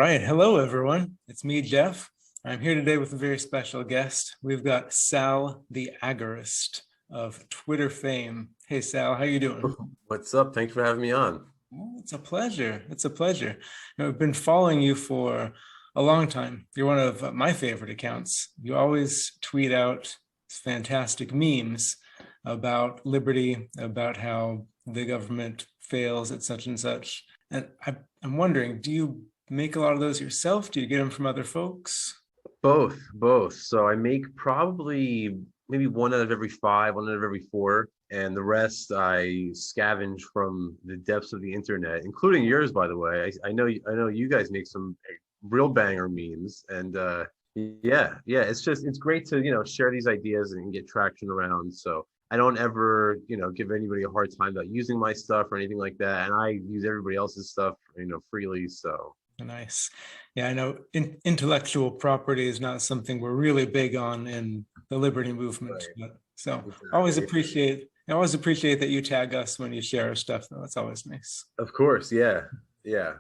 right. Hello, everyone. It's me, Jeff. I'm here today with a very special guest. We've got Sal The Agorist of Twitter fame. Hey, Sal, how you doing? What's up? Thanks for having me on. Oh, it's a pleasure. It's a pleasure. I've been following you for a long time. You're one of my favorite accounts. You always tweet out fantastic memes about liberty, about how the government fails at such and such. And I'm wondering, do you make a lot of those yourself? Do you get them from other folks? Both. So I make probably maybe one out of every five, one out of every four, and the rest I scavenge from the depths of the internet, including yours, by the way. I know you guys make some real banger memes, and yeah, it's great to share these ideas and get traction around. So I don't ever give anybody a hard time about using my stuff or anything like that, and I use everybody else's stuff freely. So. Nice. Yeah, I know intellectual property is not something we're really big on in the liberty movement. Right. So Exactly. I always appreciate that you tag us when you share our stuff, though. It's always nice. Of course, yeah. Yeah.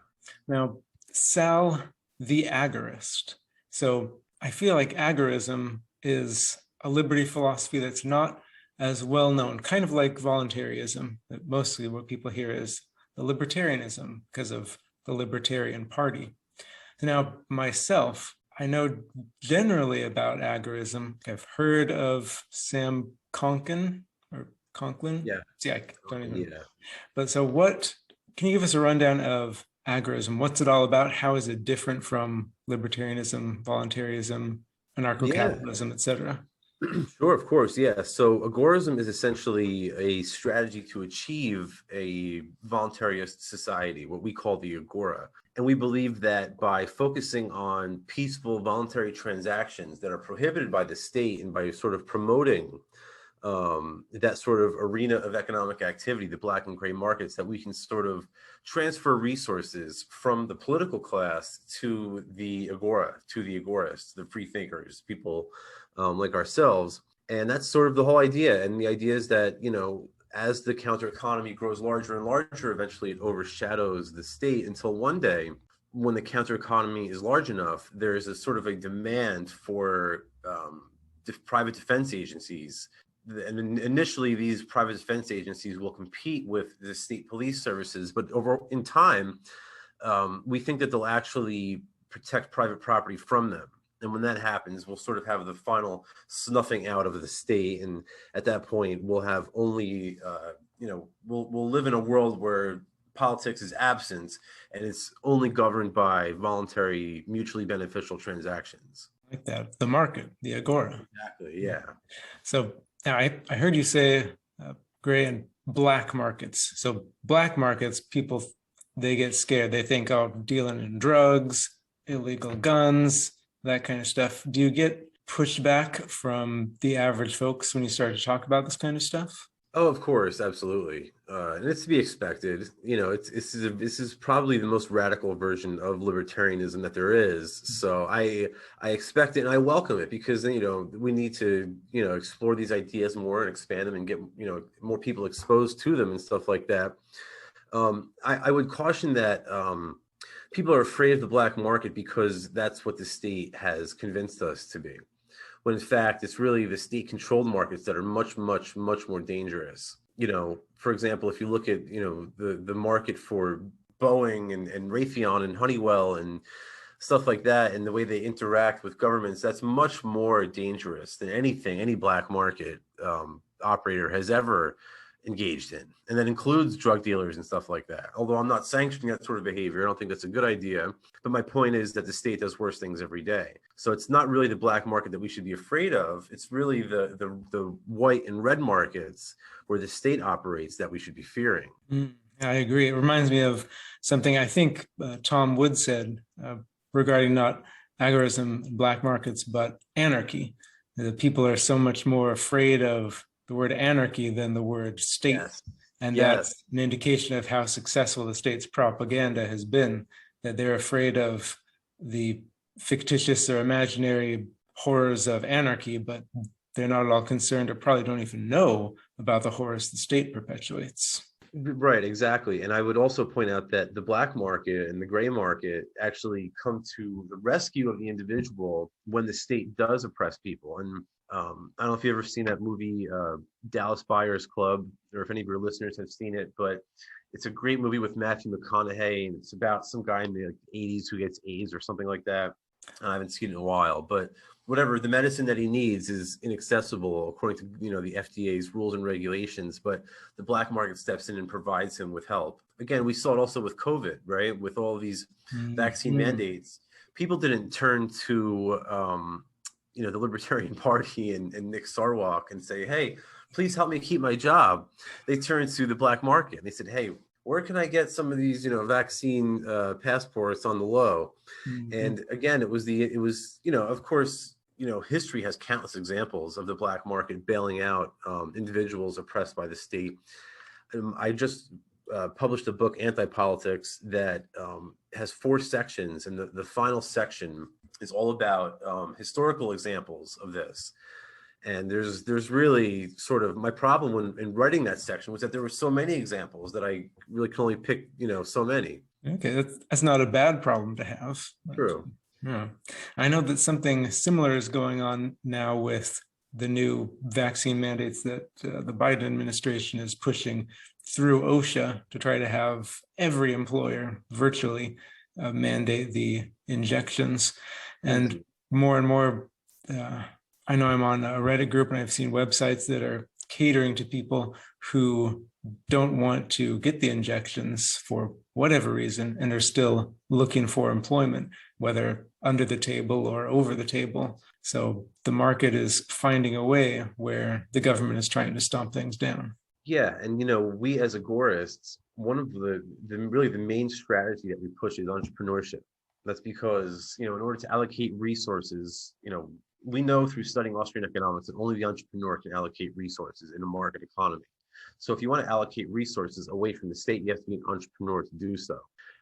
Now, Sal the Agorist. So I feel like agorism is a liberty philosophy that's not as well known, kind of like voluntaryism. Mostly what people hear is the libertarianism because of the Libertarian Party. Now, myself, I know generally about agorism. I've heard of Sam Conklin or Conklin. Yeah. Yeah, I don't even. Yeah. But so can you give us a rundown of agorism? What's it all about? How is it different from libertarianism, voluntarism, Yeah. anarcho-capitalism, etc.? Sure, of course. Yeah. So agorism is essentially a strategy to achieve a voluntarist society, what we call the agora. And we believe that by focusing on peaceful voluntary transactions that are prohibited by the state and by sort of promoting that sort of arena of economic activity, the black and gray markets, that we can sort of transfer resources from the political class to the agora, to the agorists, the free thinkers, people like ourselves. And that's sort of the whole idea. And the idea is that, as the counter economy grows larger and larger, eventually it overshadows the state until one day, when the counter economy is large enough, there's a sort of a demand for private defense agencies. And initially, these private defense agencies will compete with the state police services, but in time, we think that they'll actually protect private property from them. And when that happens, we'll sort of have the final snuffing out of the state. And at that point, we'll have only, we'll live in a world where politics is absent and it's only governed by voluntary, mutually beneficial transactions. Like that, the market, the agora. Exactly. Yeah. So I heard you say gray and black markets. So black markets, people, they get scared. They think, oh, dealing in drugs, illegal guns, that kind of stuff. Do you get pushback from the average folks when you start to talk about this kind of stuff? Oh, of course, absolutely, and it's to be expected. This is probably the most radical version of libertarianism that there is. So I expect it and I welcome it because we need to explore these ideas more and expand them and get more people exposed to them and stuff like that. I would caution that people are afraid of the black market because that's what the state has convinced us to be, when in fact it's really the state-controlled markets that are much more dangerous. For example, if you look at the market for Boeing and Raytheon and Honeywell and stuff like that, and the way they interact with governments, that's much more dangerous than anything any black market operator has ever engaged in. And that includes drug dealers and stuff like that. Although I'm not sanctioning that sort of behavior, I don't think that's a good idea. But my point is that the state does worse things every day. So it's not really the black market that we should be afraid of. It's really the white and red markets where the state operates that we should be fearing. I agree. It reminds me of something I think Tom Wood said regarding not agorism, black markets, but anarchy. The people are so much more afraid of the word anarchy than the word state. Yes. And Yes. that's an indication of how successful the state's propaganda has been, that they're afraid of the fictitious or imaginary horrors of anarchy, but they're not at all concerned or probably don't even know about the horrors the state perpetuates. Right, exactly. And I would also point out that the black market and the gray market actually come to the rescue of the individual when the state does oppress people. And I don't know if you've ever seen that movie, Dallas Buyers Club, or if any of your listeners have seen it, but it's a great movie with Matthew McConaughey, and it's about some guy in the like, 80s who gets AIDS or something like that. I haven't seen it in a while, but whatever, the medicine that he needs is inaccessible according to the FDA's rules and regulations, but the black market steps in and provides him with help. Again, we saw it also with COVID, right? With all these vaccine mandates, people didn't turn to the Libertarian Party and Nick Sarwark and say, hey, please help me keep my job. They turned to the black market and they said, hey, where can I get some of these vaccine passports on the low? And again, it was of course, history has countless examples of the black market bailing out individuals oppressed by the state. I just published a book, Anti-Politics, that has 4 sections, and the final section is all about historical examples of this. And there's really sort of my problem when in writing that section was that there were so many examples that I really could only pick so many. Okay, that's not a bad problem to have. True. Yeah. I know that something similar is going on now with the new vaccine mandates that the Biden administration is pushing through OSHA to try to have every employer virtually mandate the injections. And more, I know I'm on a Reddit group and I've seen websites that are catering to people who don't want to get the injections for whatever reason and are still looking for employment, whether under the table or over the table. So the market is finding a way where the government is trying to stomp things down. Yeah, and we as agorists, one of the main strategy that we push is entrepreneurship. That's because in order to allocate resources, we know through studying Austrian economics that only the entrepreneur can allocate resources in a market economy. So if you want to allocate resources away from the state, you have to be an entrepreneur to do so.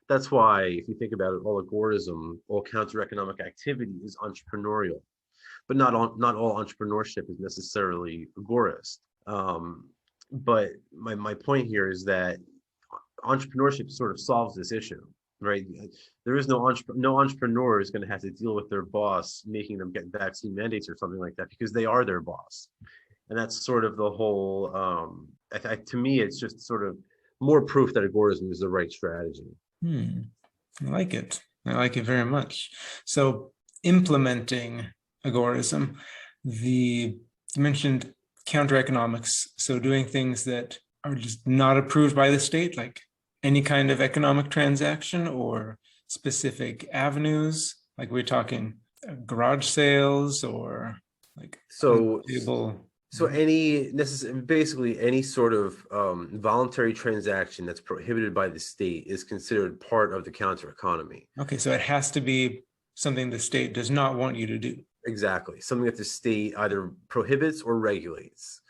That's why, if you think about it, all agorism, all counter-economic activity is entrepreneurial, but not all entrepreneurship is necessarily agorist. But my point here is that entrepreneurship sort of solves this issue, right? There is no entrepreneur is going to have to deal with their boss making them get vaccine mandates or something like that, because they are their boss. And that's sort of the whole, to me, it's just sort of more proof that agorism is the right strategy. I like it. I like it very much. So implementing agorism, you mentioned counter economics. So doing things that are just not approved by the state, like any kind of economic transaction or specific avenues, like we're talking garage sales or like table. So basically any sort of voluntary transaction that's prohibited by the state is considered part of the counter economy. Okay, so it has to be something the state does not want you to do. Exactly, something that the state either prohibits or regulates.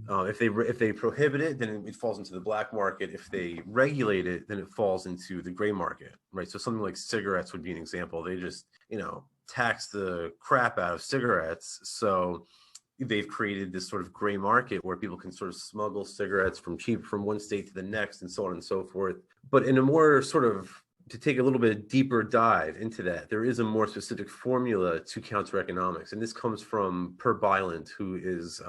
If they prohibit it, then it falls into the black market. If they regulate it, then it falls into the gray market, right? So something like cigarettes would be an example. They just tax the crap out of cigarettes, so they've created this sort of gray market where people can sort of smuggle cigarettes from one state to the next and so on and so forth. But in a more sort of, to take a little bit deeper dive into that, there is a more specific formula to counter economics. And this comes from Per Byland, who is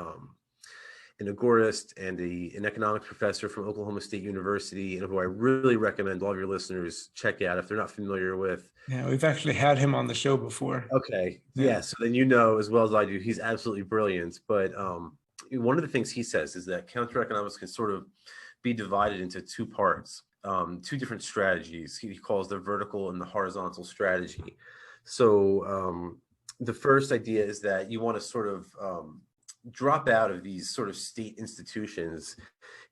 an agorist and an economics professor from Oklahoma State University, and who I really recommend all of your listeners check out if they're not familiar with. Yeah, we've actually had him on the show before. Okay. Yeah. So then as well as I do, he's absolutely brilliant. But one of the things he says is that counter economics can sort of be divided into 2 parts, 2 different strategies. He calls the vertical and the horizontal strategy. So the first idea is that you want to sort of drop out of these sort of state institutions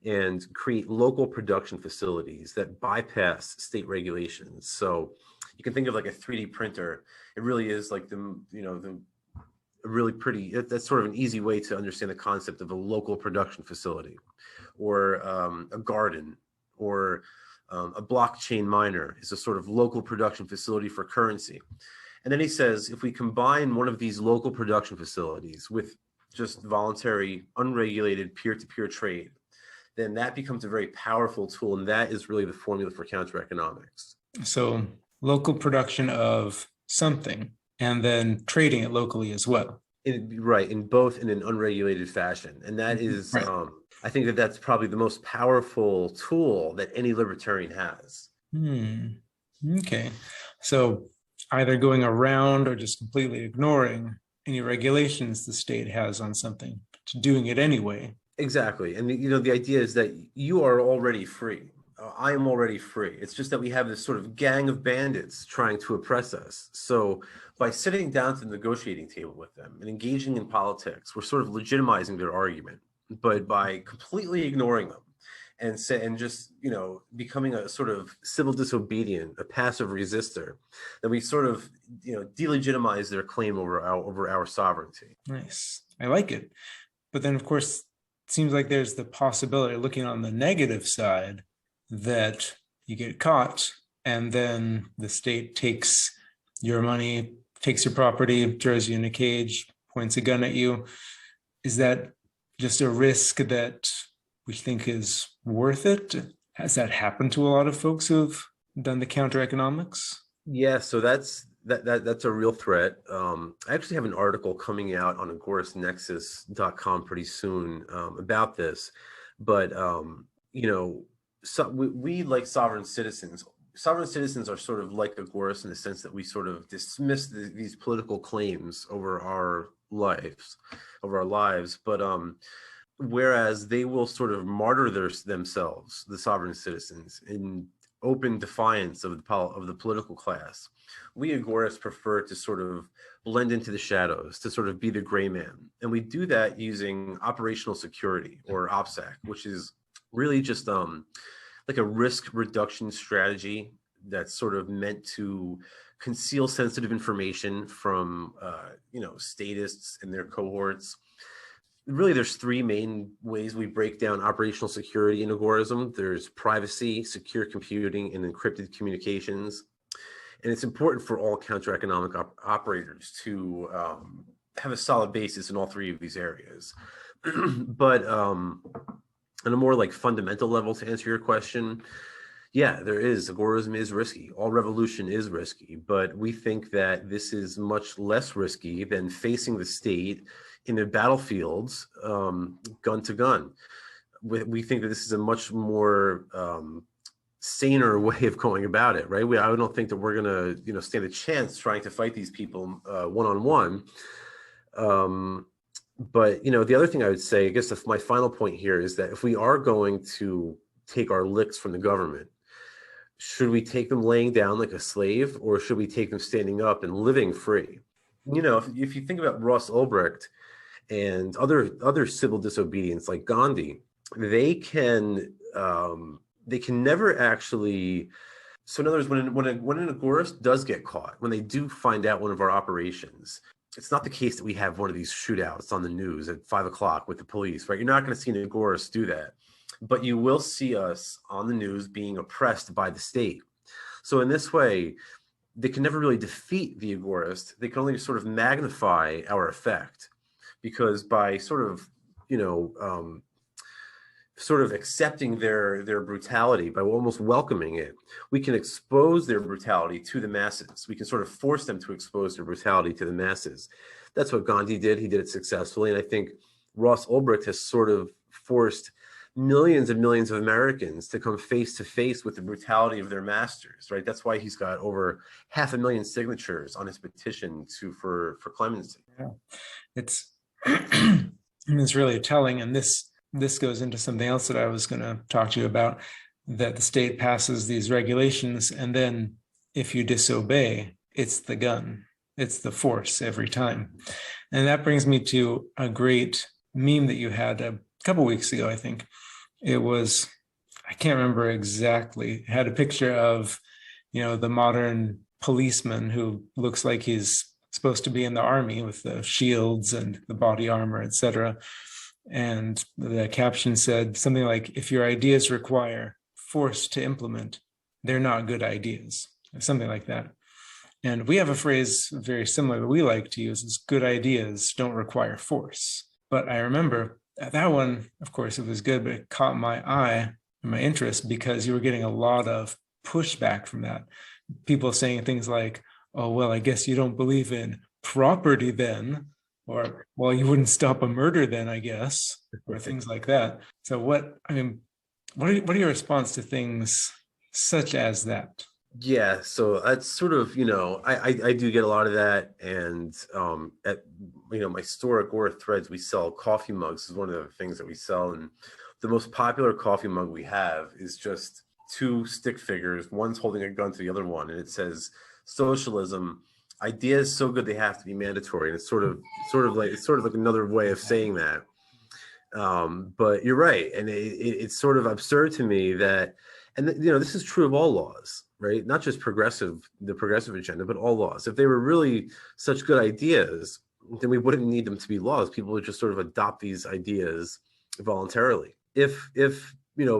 and create local production facilities that bypass state regulations. So you can think of like a 3D printer. It really is like that's sort of an easy way to understand the concept of a local production facility, or a garden, or a blockchain miner is a sort of local production facility for currency. And then he says, if we combine one of these local production facilities with just voluntary, unregulated peer-to-peer trade, then that becomes a very powerful tool. And that is really the formula for counter-economics. So local production of something and then trading it locally as well. Right, in both in an unregulated fashion. And that is, Right. I think that that's probably the most powerful tool that any libertarian has. Okay. So either going around or just completely ignoring any regulations the state has on something, but doing it anyway. Exactly. And the idea is that you are already free. I am already free. It's just that we have this sort of gang of bandits trying to oppress us. So by sitting down to the negotiating table with them and engaging in politics, we're sort of legitimizing their argument. But by completely ignoring them and just becoming a sort of civil disobedient, a passive resistor, then we sort of delegitimize their claim over our sovereignty. Nice. I like it. But then, of course, it seems like there's the possibility, looking on the negative side, that you get caught and then the state takes your money, takes your property, throws you in a cage, points a gun at you. Is that just a risk that we think is worth it? Has that happened to a lot of folks who've done the counter economics? Yeah, so that's a real threat. I actually have an article coming out on agoristnexus.com pretty soon about this. But so we like sovereign citizens. Sovereign citizens are sort of like agorists in the sense that we sort of dismiss these political claims over our lives. But whereas they will sort of martyr themselves, the sovereign citizens, in open defiance of the political class, we agorists prefer to sort of blend into the shadows, to sort of be the gray man. And we do that using operational security, or OPSEC, which is really just like a risk reduction strategy that's sort of meant to conceal sensitive information from statists and their cohorts. Really, there's three main ways we break down operational security in agorism. There's privacy, secure computing, and encrypted communications. And it's important for all counter-economic operators to have a solid basis in all three of these areas. But on a more like fundamental level, to answer your question, yeah, agorism is risky. All revolution is risky, but we think that this is much less risky than facing the state in the battlefields, gun to gun. We think that this is a much more saner way of going about it, right? I don't think that we're gonna, stand a chance trying to fight these people one-on-one. But the other thing I would say, I guess my final point here is that if we are going to take our licks from the government, should we take them laying down like a slave, or should we take them standing up and living free? If you think about Ross Ulbricht and other civil disobedience like Gandhi, they can never actually. So in other words, when an agorist does get caught, when they do find out one of our operations, it's not the case that we have one of these shootouts on the news at 5 o'clock with the police, right? You're not going to see an agorist do that, but you will see us on the news being oppressed by the state. So in this way, they can never really defeat the agorist. They can only sort of magnify our effect, because by sort of accepting their brutality, by almost welcoming it, we can expose their brutality to the masses. We can sort of force them to expose their brutality to the masses. That's what Gandhi did. He did it successfully. And I think Ross Ulbricht has sort of forced millions and millions of Americans to come face to face with the brutality of their masters, right? That's why he's got over 500,000 signatures on his petition for clemency. Yeah. It's really telling. And this goes into something else that I was going to talk to you about, that the state passes these regulations, and then if you disobey, it's the gun, it's the force every time. And that brings me to a great meme that you had a couple weeks ago, I think. It was, I can't remember exactly, it had a picture of, the modern policeman who looks like he's supposed to be in the army with the shields and the body armor, etc. And the caption said something like, if your ideas require force to implement, they're not good ideas, or something like that. And we have a phrase very similar that we like to use, is good ideas don't require force. But I remember that one, of course, it was good, but it caught my eye and my interest because you were getting a lot of pushback from that. People saying things like, oh, well, I guess you don't believe in property then, or, well, you wouldn't stop a murder then, I guess, or things like that. So what are your response to things such as that? Yeah, so that's sort of, I do get a lot of that. And at my store, Agora Threads, we sell coffee mugs. This is one of the things that we sell. And the most popular coffee mug we have is just two stick figures. One's holding a gun to the other one, and it says socialism, ideas so good they have to be mandatory. And it's sort of like another way of saying that. But you're right, and it's sort of absurd to me that, and this is true of all laws, right? Not just the progressive agenda, but all laws. If they were really such good ideas, then we wouldn't need them to be laws. People would just sort of adopt these ideas voluntarily. If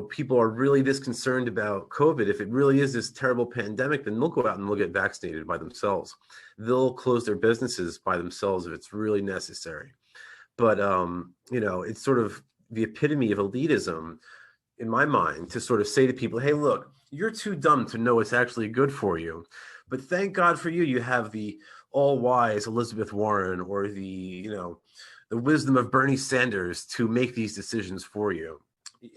people are really this concerned about COVID, if it really is this terrible pandemic, then they'll go out and they'll get vaccinated by themselves. They'll close their businesses by themselves if it's really necessary. But it's sort of the epitome of elitism in my mind to sort of say to people, hey, look, you're too dumb to know it's actually good for you. But thank God for you, you have the all-wise Elizabeth Warren or the wisdom of Bernie Sanders to make these decisions for you.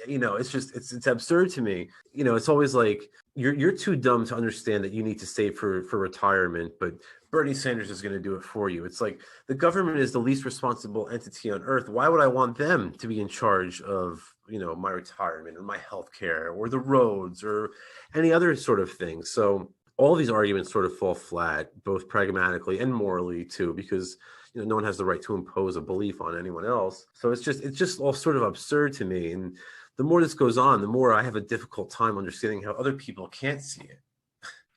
It's absurd to me. It's always like you're too dumb to understand that you need to save for retirement, but Bernie Sanders is going to do it for you. It's like the government is the least responsible entity on earth. Why would I want them to be in charge of my retirement or my health care or the roads or any other sort of thing? So all these arguments sort of fall flat, both pragmatically and morally too, because no one has the right to impose a belief on anyone else. So it's just all sort of absurd to me. And the more this goes on, the more I have a difficult time understanding how other people can't see it.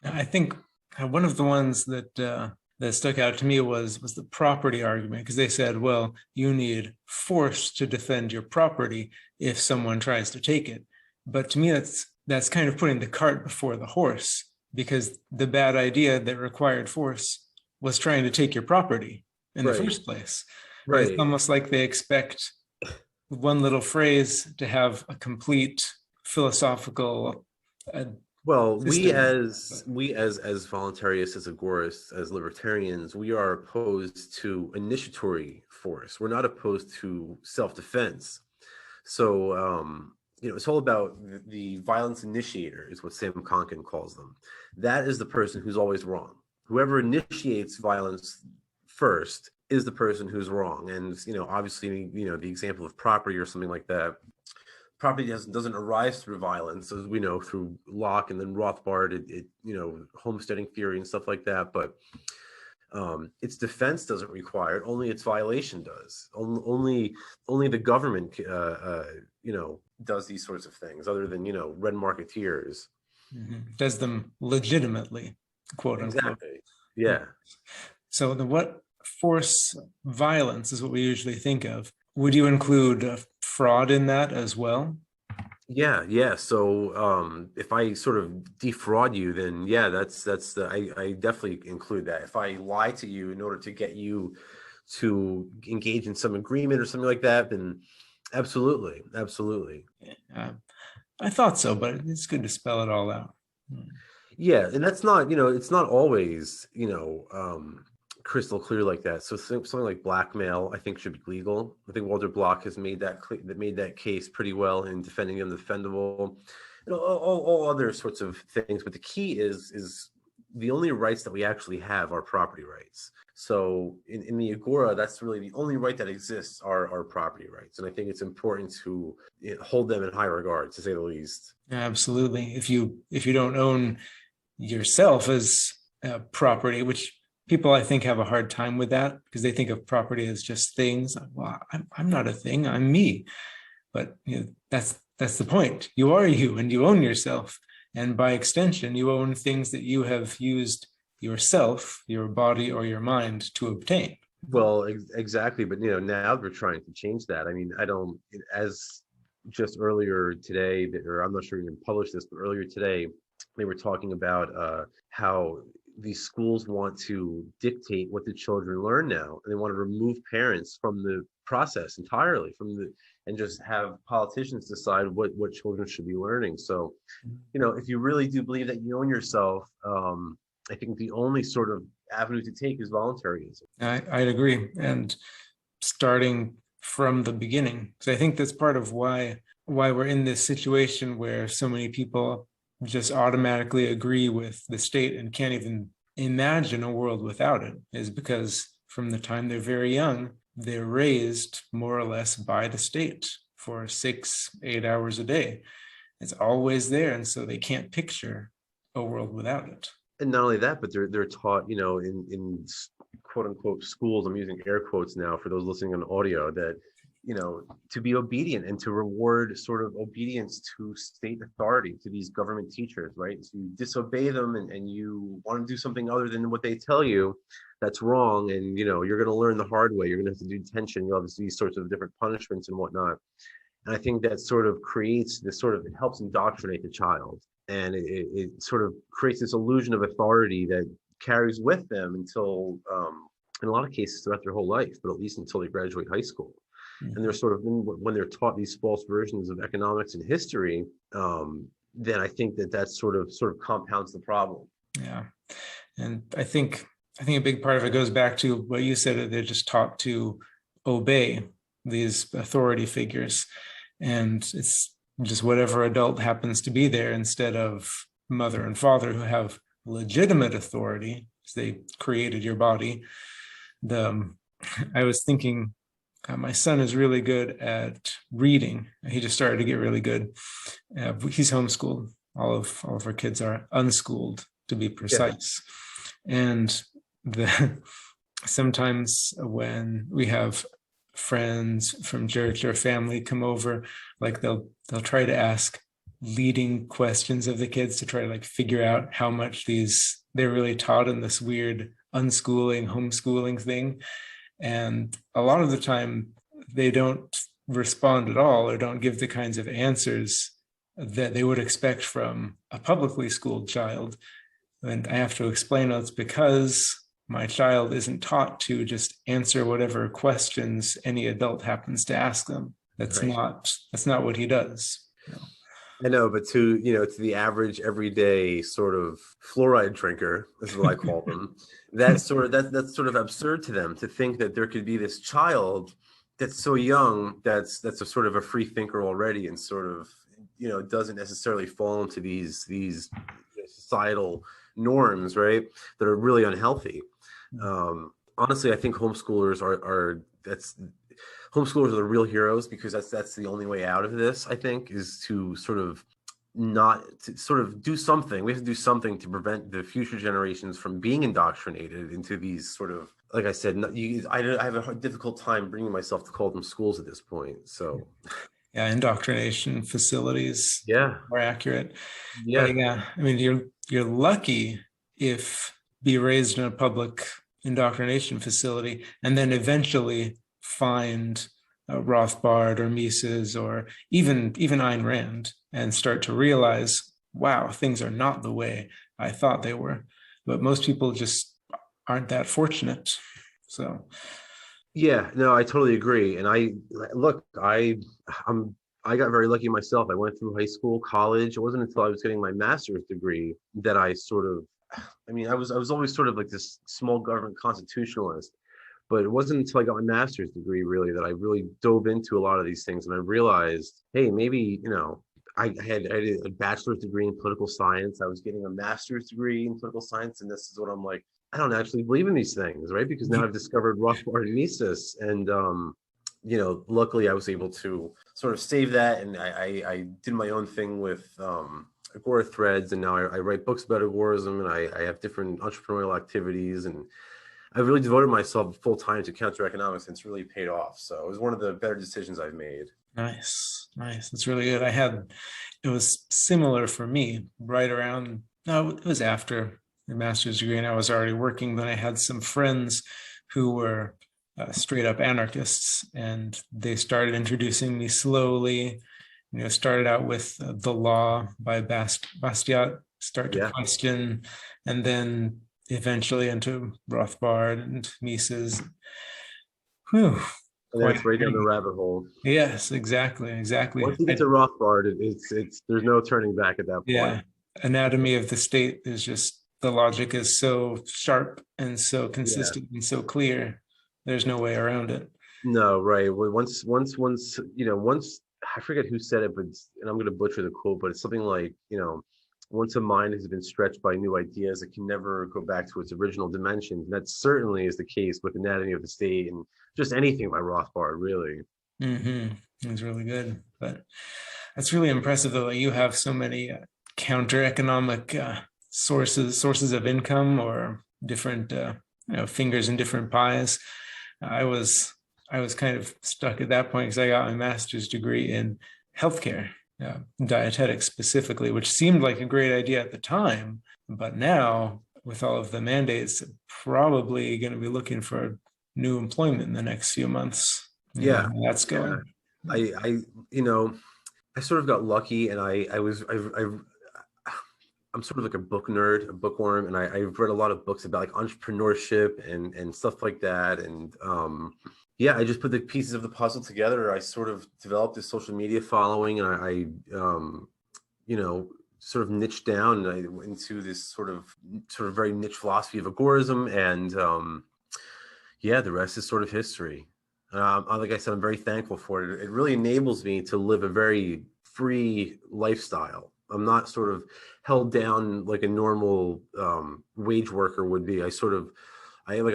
I think one of the ones that stuck out to me was the property argument, because they said, well, you need force to defend your property if someone tries to take it. But to me, that's kind of putting the cart before the horse, because the bad idea that required force was trying to take your property in the first place. Right. It's almost like they expect one little phrase to have a complete philosophical well, we system. as voluntarists, as agorists, as libertarians, we are opposed to initiatory force. We're not opposed to self-defense. So it's all about the violence initiator is what Sam Konkin calls them. That is the person who's always wrong. Whoever initiates violence first is the person who's wrong. And obviously, the example of property or something like that, property doesn't arise through violence, as we know, through Locke and then Rothbard, homesteading theory and stuff like that. But its defense doesn't require it; only its violation does. Only the government, does these sorts of things, other than red marketeers. Does them legitimately, quote unquote. Exactly. Yeah. So what force violence is what we usually think of. Would you include fraud in that as well? Yeah. So if I sort of defraud you, then yeah, I definitely include that. If I lie to you in order to get you to engage in some agreement or something like that, then absolutely. I thought so, but it's good to spell it all out. Yeah, and that's not, it's not always, crystal clear like that. So something like blackmail, I think, should be legal. I think Walter Block has made that case pretty well in defending the undefendable, and all other sorts of things. But the key is the only rights that we actually have are property rights. So in the Agora, that's really the only right that exists are property rights, and I think it's important to hold them in high regard, to say the least. Absolutely. If you don't own yourself as property, which people I think have a hard time with that because they think of property as just things. Well, I'm not a thing, I'm me. But that's the point. You are you, and you own yourself. And by extension, you own things that you have used yourself, your body or your mind to obtain. Well, exactly. But now we're trying to change that. I mean, I don't, as just earlier today, or I'm not sure you can publish this, but earlier today, they were talking about how these schools want to dictate what the children learn now, and they want to remove parents from the process entirely, from the and just have politicians decide what children should be learning. So, if you really do believe that you own yourself, I think the only sort of avenue to take is voluntarism. I'd agree. And starting from the beginning. So I think that's part of why we're in this situation where so many people just automatically agree with the state and can't even imagine a world without it, is because from the time they're very young, they're raised more or less by the state for 6-8 hours a day. It's always there, and so they can't picture a world without it. And not only that, but they're taught, in quote unquote schools, I'm using air quotes now for those listening on audio, that, to be obedient and to reward sort of obedience to state authority, to these government teachers, right? So you disobey them and you want to do something other than what they tell you, that's wrong. And, you're going to learn the hard way. You're going to have to do detention. You'll have these sorts of different punishments and whatnot. And I think that sort of creates this it helps indoctrinate the child. And it sort of creates this illusion of authority that carries with them until, in a lot of cases, throughout their whole life, but at least until they graduate high school. Mm-hmm. And they're sort of, when they're taught these false versions of economics and history, then I think that sort of compounds the problem. Yeah. And I think a big part of it goes back to what you said, that they're just taught to obey these authority figures. And it's just whatever adult happens to be there, instead of mother and father who have legitimate authority, because they created your body. I was thinking, my son is really good at reading. He just started to get really good. He's homeschooled. All of our kids are unschooled, to be precise. Yeah. And sometimes when we have friends from church or family come over, like they'll try to ask leading questions of the kids to try to figure out how much they're really taught in this weird unschooling, homeschooling thing. And a lot of the time they don't respond at all, or don't give the kinds of answers that they would expect from a publicly schooled child. And I have to explain, it's because my child isn't taught to just answer whatever questions any adult happens to ask them. That's not what he does. I know, but to the average everyday sort of fluoride drinker, this is what I call them, that's sort of absurd to them, to think that there could be this child that's so young, that's a sort of a free thinker already, and sort of doesn't necessarily fall into these societal norms, right, that are really unhealthy. Honestly, I think homeschoolers are the real heroes, because that's the only way out of this, I think, is to do something. We have to do something to prevent the future generations from being indoctrinated into these sort of, like I said, I have a difficult time bringing myself to call them schools at this point. So yeah, indoctrination facilities. Yeah, more accurate. Yeah, but yeah. I mean, you're lucky if be raised in a public indoctrination facility and then eventually find Rothbard or Mises or even Ayn Rand and start to realize, wow, things are not the way I thought they were. But most people just aren't that fortunate. So yeah, no, I totally agree. And I got very lucky myself. I went through high school, college. It wasn't until I was getting my master's degree that I was always sort of like this small government constitutionalist, but it wasn't until I got my master's degree really that I really dove into a lot of these things. And I realized, hey, maybe, I had a bachelor's degree in political science. I was getting a master's degree in political science. And this is what I'm like, I don't actually believe in these things, right? Because now I've discovered Rothbard and Mises. And, luckily I was able to sort of save that. And I did my own thing with Agora threads. And now I write books about agorism, and I have different entrepreneurial activities. And I really devoted myself full time to counter economics, and it's really paid off. So it was one of the better decisions I've made. Nice. That's really good. It was similar for me it was after the master's degree, and I was already working. Then I had some friends who were straight up anarchists, and they started introducing me slowly. Started out with The Law by Bastiat, start to question, and then eventually into Rothbard and Mises. Whew. And then quite it's right down the agree. rabbit hole. Yes, exactly, exactly. Once you get to Rothbard, it's there's no turning back at that point. Yeah, anatomy of the state is just, the logic is so sharp and so Yeah. consistent and so clear. There's no way around it. No, right. Well, once once I forget who said it, but and I'm going to butcher the quote, but it's something like, once a mind has been stretched by new ideas, it can never go back to its original dimensions. And that certainly is the case with Anatomy of the State and just anything by Rothbard, really. It's really good, but that's really impressive though, that you have so many counter economic sources of income, or different fingers in different pies. I was I was kind of stuck at that point because I got my master's degree in healthcare, dietetics specifically, which seemed like a great idea at the time, but now with all of the mandates, probably going to be looking for new employment in the next few months. You know Yeah. how that's Yeah. going. I I sort of got lucky, and I'm sort of like a book nerd, a bookworm, and I've read a lot of books about like entrepreneurship and stuff like that. And yeah, I just put the pieces of the puzzle together. I sort of developed this social media following, and you know, sort of niched down into this sort of very niche philosophy of agorism, and yeah, the rest is sort of history. Like I said, I'm very thankful for it. It really enables me to live a very free lifestyle. I'm not sort of held down like a normal wage worker would be. Like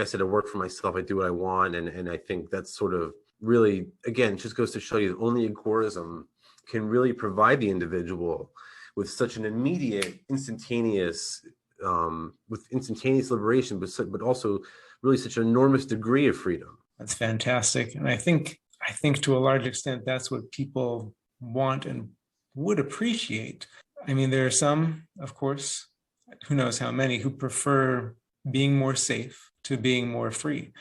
I said, I work for myself. I do what I want, and I think that's sort of really, again, just goes to show you that only agorism can really provide the individual with such an immediate, with instantaneous liberation, but also really such an enormous degree of freedom. That's fantastic. And I think to a large extent that's what people want and would appreciate. I mean, there are some, of course, who knows how many, who prefer being more safe to being more free.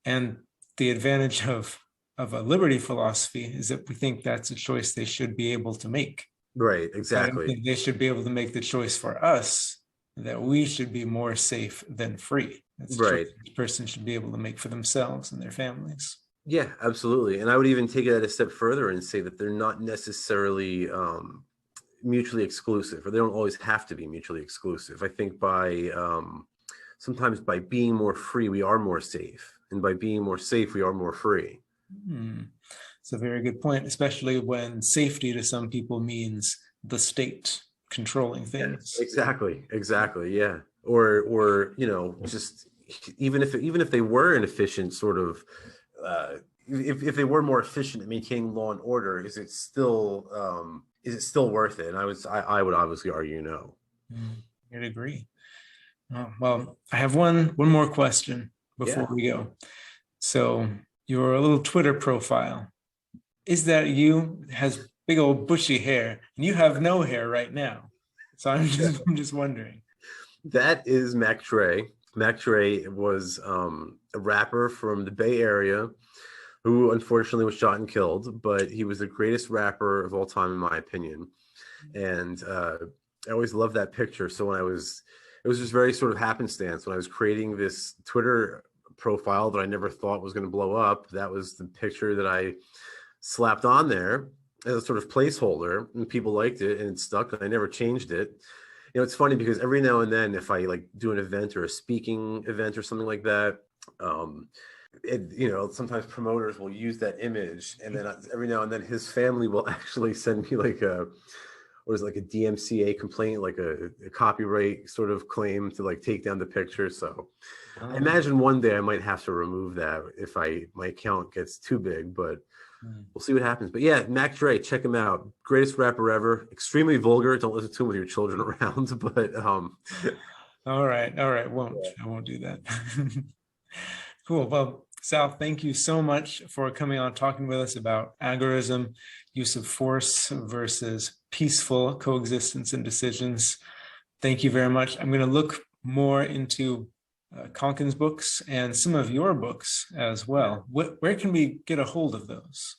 And the advantage of a liberty philosophy is that we think that's a choice they should be able to make. Right, I don't exactly. think they should be able to make the choice for us that we should be more safe than free. That's a choice Right. each person should be able to make for themselves and their families. Yeah, absolutely. And I would even take it a step further and say that they're not necessarily mutually exclusive, or they don't always have to be mutually exclusive. I think by sometimes by being more free, we are more safe. And by being more safe, we are more free. Hmm. It's a very good point, especially when safety to some people means the state controlling Yeah, things. exactly. Exactly. Yeah. Or, just even if they were an efficient sort of if they were more efficient at maintaining law and order, is it still worth it? And I would obviously argue no. I'd agree. Oh, well, I have one more question before Yeah. we go. So your little Twitter profile, is that you? It has big old bushy hair, and you have no hair right now. So I'm just wondering. That is Mac Trey. Mac Trey was a rapper from the Bay Area who unfortunately was shot and killed, but he was the greatest rapper of all time, in my opinion. And I always loved that picture. So it was just very sort of happenstance when I was creating this Twitter profile that I never thought was going to blow up. That was the picture that I slapped on there as a sort of placeholder, and people liked it, and it stuck, and I never changed it. It's funny because every now and then, if I like do an event or a speaking event or something like that, sometimes promoters will use that image, and then every now and then his family will actually send me like a DMCA complaint, like a copyright sort of claim to like take down the picture. So I imagine one day I might have to remove that if my account gets too big, but we'll see what happens. But yeah, Mac Dre, check him out. Greatest rapper ever. Extremely vulgar. Don't listen to him with your children around. But All right, I won't do that. Cool. Well, Sal, thank you so much for coming on, talking with us about agorism, use of force versus peaceful coexistence and decisions. Thank you very much. I'm going to look more into Konkin's books and some of your books as well. Where can we get a hold of those?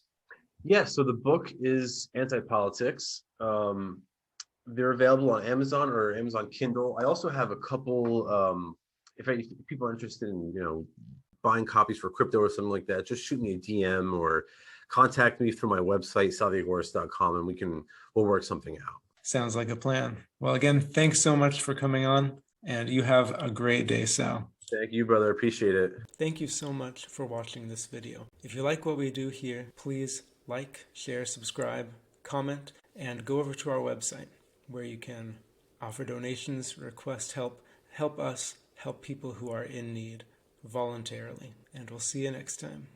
yeah, so the book is Anti-Politics. They're available on Amazon or Amazon Kindle. I also have a couple. If people are interested in buying copies for crypto or something like that, just shoot me a DM or contact me through my website, saltheagorist.com, and we'll work something out. Sounds like a plan. Well, again, thanks so much for coming on, and you have a great day, Sal. Thank you, brother. Appreciate it. Thank you so much for watching this video. If you like what we do here, please like, share, subscribe, comment, and go over to our website where you can offer donations, request help us help people who are in need voluntarily. And we'll see you next time.